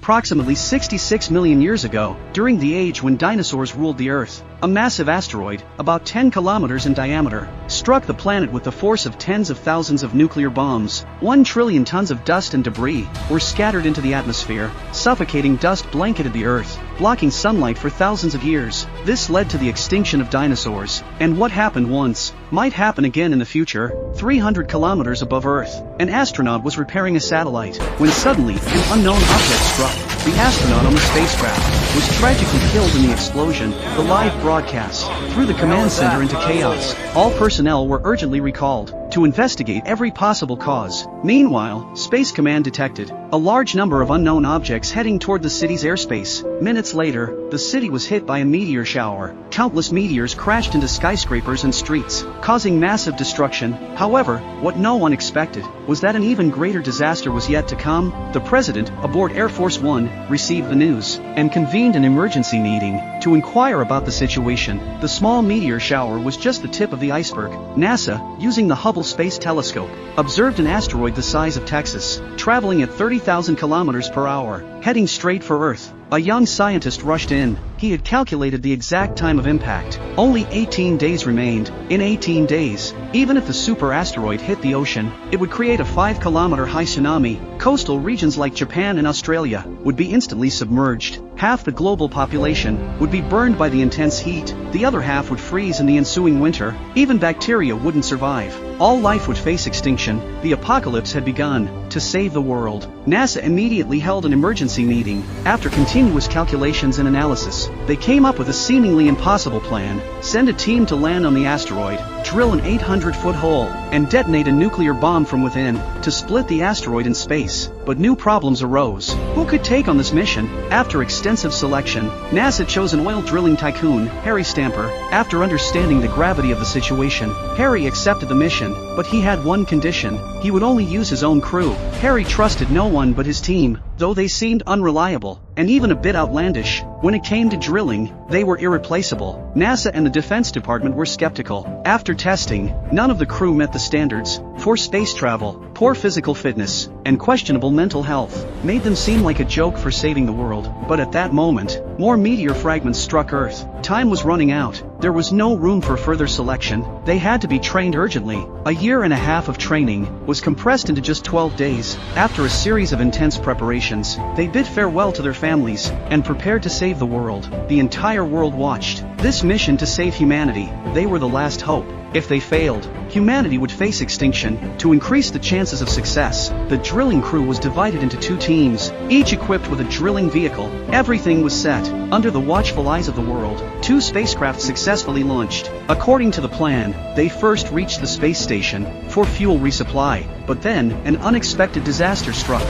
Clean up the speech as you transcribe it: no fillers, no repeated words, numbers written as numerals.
Approximately 66 million years ago, during the age when dinosaurs ruled the Earth, a massive asteroid, about 10 kilometers in diameter, struck the planet with the force of tens of thousands of nuclear bombs. 1 trillion tons of dust and debris were scattered into the atmosphere. Suffocating dust blanketed the Earth, blocking sunlight for thousands of years. This led to the extinction of dinosaurs. And what happened once might happen again in the future. 300 kilometers above Earth, an astronaut was repairing a satellite when suddenly an unknown object struck. The astronaut on the spacecraft was tragically killed in the explosion. The live broadcast threw the command center into chaos. All personnel were urgently recalled to investigate every possible cause. Meanwhile, Space Command detected a large number of unknown objects heading toward the city's airspace. Minutes later, the city was hit by a meteor shower. Countless meteors crashed into skyscrapers and streets, causing massive destruction. However, what no one expected was that an even greater disaster was yet to come. The president, aboard Air Force One, received the news and convened an emergency meeting to inquire about the situation. The small meteor shower was just the tip of the iceberg. NASA, using the Hubble Space Telescope, observed an asteroid the size of Texas, traveling at 30,000 kilometers per hour, heading straight for Earth. A young scientist rushed in. He had calculated the exact time of impact. Only 18 days remained. In 18 days, even if the super asteroid hit the ocean, it would create a 5-kilometer high tsunami. Coastal regions like Japan and Australia would be instantly submerged. Half the global population would be burned by the intense heat. The other half would freeze in the ensuing winter. Even bacteria wouldn't survive. All life would face extinction. The apocalypse had begun. To save the world, NASA immediately held an emergency meeting. After continuous calculations and analysis, they came up with a seemingly impossible plan. Send a team to land on the asteroid, drill an 800-foot hole, and detonate a nuclear bomb from within to split the asteroid in space. But new problems arose. Who could take on this mission? After extensive selection, NASA chose an oil drilling tycoon, Harry Stamper. After understanding the gravity of the situation, Harry accepted the mission, but he had one condition: he would only use his own crew. Harry trusted no one but his team, though they seemed unreliable and even a bit outlandish. When it came to drilling, they were irreplaceable. NASA and the Defense Department were skeptical. After testing, none of the crew met the standards for space travel. Poor physical fitness and questionable mental health made them seem like a joke for saving the world. But at that moment, more meteor fragments struck Earth. Time was running out. There was no room for further selection. They had to be trained urgently. A year and a half of training was compressed into just 12 days. After a series of intense preparations, they bid farewell to their families and prepared to save the world. The entire world watched this mission to save humanity. They were the last hope. If they failed, humanity would face extinction. To increase the chances of success, the drilling crew was divided into 2 teams, each equipped with a drilling vehicle. Everything was set. Under the watchful eyes of the world, 2 spacecraft successfully launched. According to the plan, they first reached the space station for fuel resupply, but then an unexpected disaster struck.